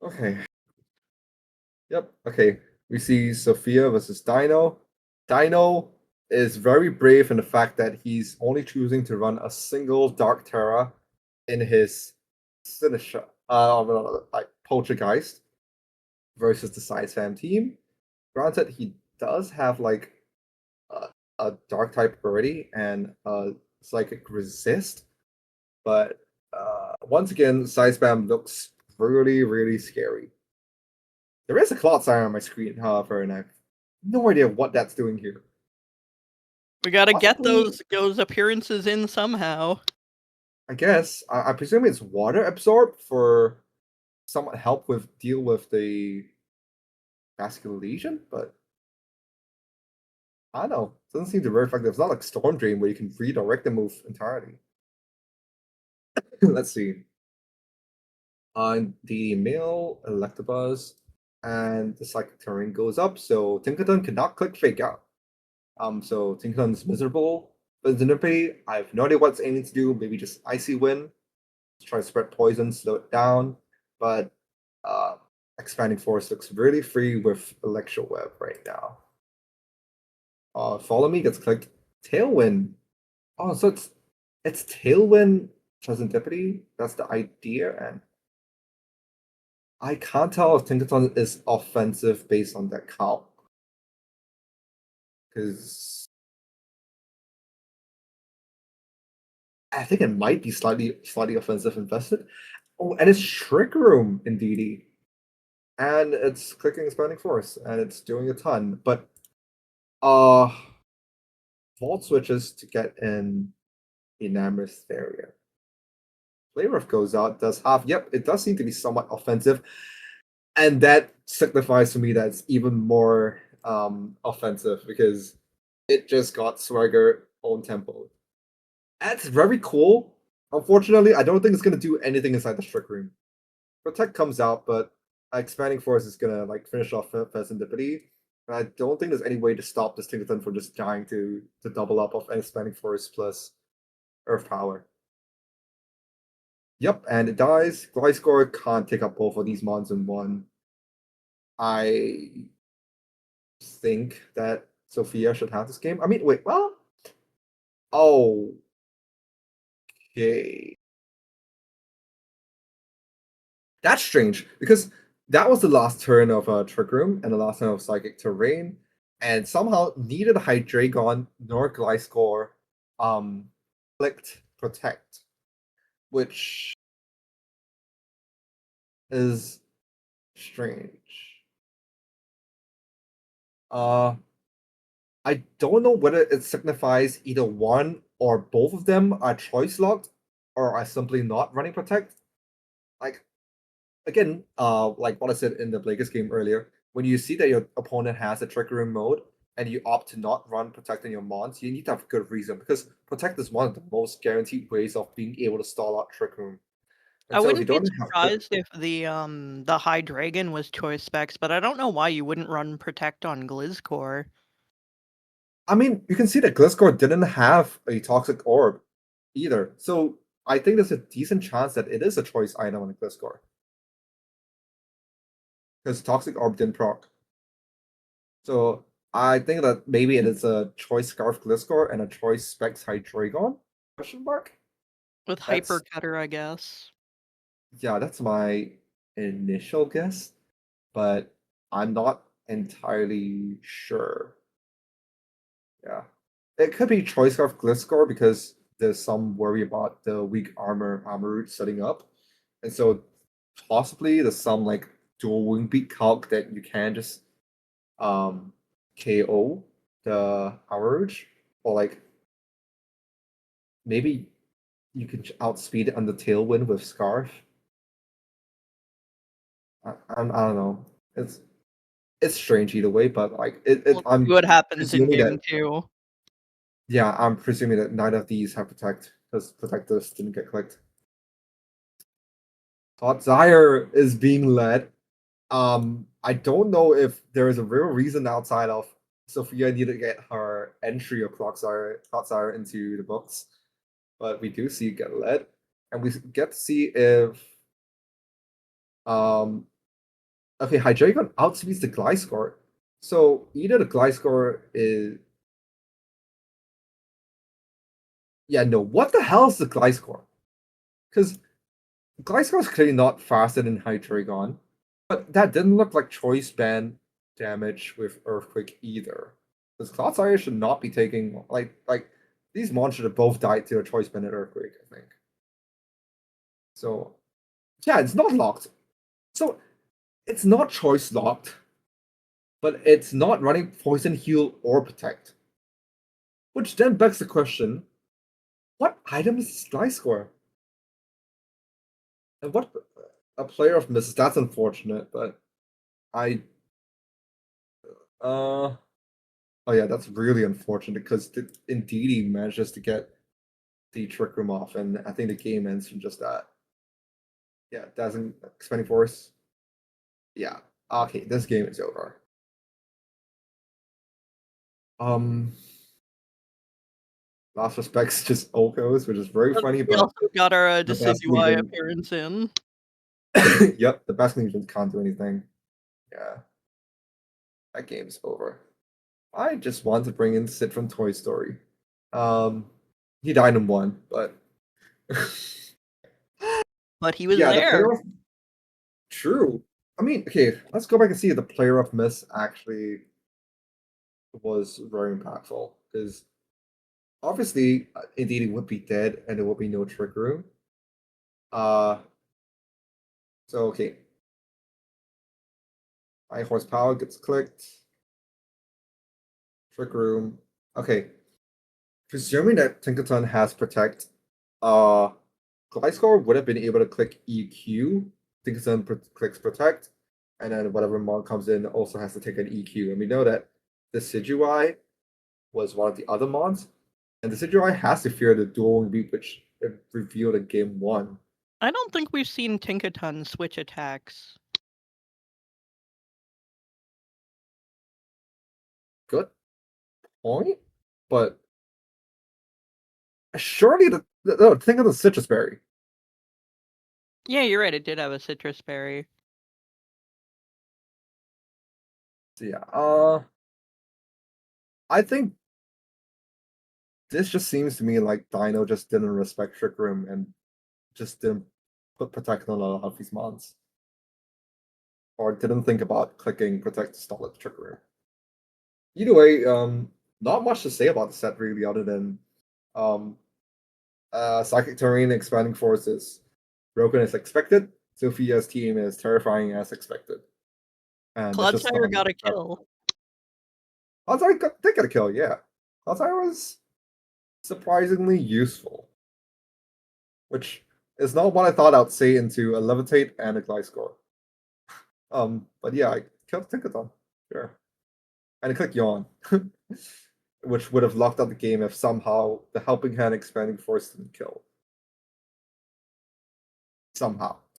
Okay. Yep. Okay. We see Sophia versus Dino. Dino is very brave in the fact that he's only choosing to run a single Dark Terra in his Sinister, like Poltergeist versus the Science Fam team. Granted, he does have like a, a Dark type already and Psychic Resist, but once again, Science Fam looks really, really scary. There is a Cloud Siren on my screen, however, and I have no idea what that's doing here. We gotta get Possibly, those appearances in somehow. I guess. I presume it's water absorbed for somewhat help with deal with the vascular lesion, but I don't know. It doesn't seem to be very effective. It's not like Storm Drain where you can redirect the move entirely. Let's see. The male Electabuzz and the Psychic Terrain goes up, so Tinkaton cannot click Fake Out. So Tinkaton's miserable. But Zinnippy, I have no idea what it's aiming to do. Maybe just Icy Wind. Try to spread poison, slow it down. But Expanding Force looks really free with Electro Web right now. Follow Me gets clicked. Tailwind. Oh, so it's Tailwind Serendipity. That's the idea, and I can't tell if Tinkaton is offensive based on that count. Because I think it might be slightly offensive invested. Oh, and it's Trick Room in DD. And it's clicking Expanding Force, and it's doing a ton. But Vault switches to get in Enamorous area. Playrough goes out, does half. Yep, it does seem to be somewhat offensive. And that signifies to me that it's even more offensive because it just got Swagger on tempo. That's very cool. Unfortunately, I don't think it's gonna do anything inside the Trick Room. Protect comes out, but Expanding Force is gonna like finish off Serendipity. And I don't think there's any way to stop this Tinkerton from just dying to double up of Expanding Force plus Earth Power. Yep, and it dies. Gliscor can't take up both of these mons in one. I think that Sophia should have this game. I mean, wait, well, oh, okay. That's strange because that was the last turn of Trick Room and the last turn of Psychic Terrain, and somehow neither the Hydreigon nor Gliscor clicked Protect, which is strange. I don't know whether it signifies either one or both of them are choice locked or are simply not running Protect. Like again, like what I said in the Blakers game earlier, when you see that your opponent has a Trick Room mode and you opt to not run Protect in your mons, you need to have a good reason because Protect is one of the most guaranteed ways of being able to stall out Trick Room. And I so if you wouldn't be don't have surprised if the High Dragon was choice specs, but I don't know why you wouldn't run Protect on Gliscor. I mean, you can see that Gliscor didn't have a Toxic Orb either. So I think there's a decent chance that it is a choice item on a Gliscor. Because Toxic Orb didn't proc. So I think that maybe it is a choice Scarf Gliscor and a choice Specs Hydreigon? Question mark? With That's Hyper Cutter, I guess. yeah, that's my initial guess, but I'm not entirely sure. Yeah. It could be choice Scarf Gliscor because there's some worry about the weak armor route setting up. And so possibly there's some like dual wing beat calc that you can just KO the Outrage, or like maybe you can outspeed it on the Tailwind with Scarf. I don't know. It's strange either way, but like We'll see I'm what happens in presuming game that 2. yeah, I'm presuming that neither of these have Protect because Protectors didn't get clicked. Hot Zyre is being led. I don't know if there is a real reason outside of Sophia needed to get her entry of Hot Zyre into the books, but we do see it get led, and we get to see if Okay, Hydreigon outspeeds the Gliscor. So either the Gliscor is... Yeah, no, what the hell is the Gliscor? Because Gliscor is clearly not faster than Hydreigon, but that didn't look like choice band damage with Earthquake either. Because Clodsire should not be taking... Like these monsters have both died to a choice band and Earthquake, I think. So, yeah, it's not locked. So, it's not choice locked, but it's not running Poison, Heal, or Protect. Which then begs the question, what item is Gliscor? And what a player of misses, that's unfortunate, but oh yeah, that's really unfortunate because indeed he manages to get the Trick Room off, and I think the game ends from just that. Yeah, doesn't Expanding Force. Yeah. Okay, this game is over. Last Respects just Okos, which is very funny, We but also got our the best Decidueye Legion- appearance in. Yep, the best Legions can't do anything. Yeah. That game's over. I just want to bring in Sid from Toy Story. He died in one, but But he was yeah, there. True. I mean, okay, let's go back and see if the player of Miss actually was very impactful. Because obviously, indeed, it would be dead and there would be no Trick Room. So okay. High Horsepower gets clicked. Trick Room. Okay. Presuming that Tinkerton has Protect, Gliscor would have been able to click EQ. Tinkerton clicks Protect, and then whatever mod comes in also has to take an EQ. And we know that the Decidueye was one of the other mods, and the Decidueye has to fear the dual beat, which it revealed in game 1. I don't think we've seen Tinkaton switch attacks. Good point, but surely think of the Citrus Berry. Yeah, you're right. It did have a citrus berry. So yeah, I think this just seems to me like Dino just didn't respect Trick Room and just didn't put Protect on a lot of these mons. Or didn't think about clicking Protect to stall at Trick Room. Either way, not much to say about the set really other than Psychic Terrain Expanding Forces. Broken as expected. Sophia's team is terrifying as expected. And Clodsire got a kill. Clodsire did get a kill, yeah. Clodsire was surprisingly useful. Which is not what I thought I'd say into a Levitate and a Gliscor. But yeah, I killed Tinkaton. Sure. And I clicked Yawn. Which would have locked out the game if somehow the Helping Hand Expanding Force didn't kill. Somehow.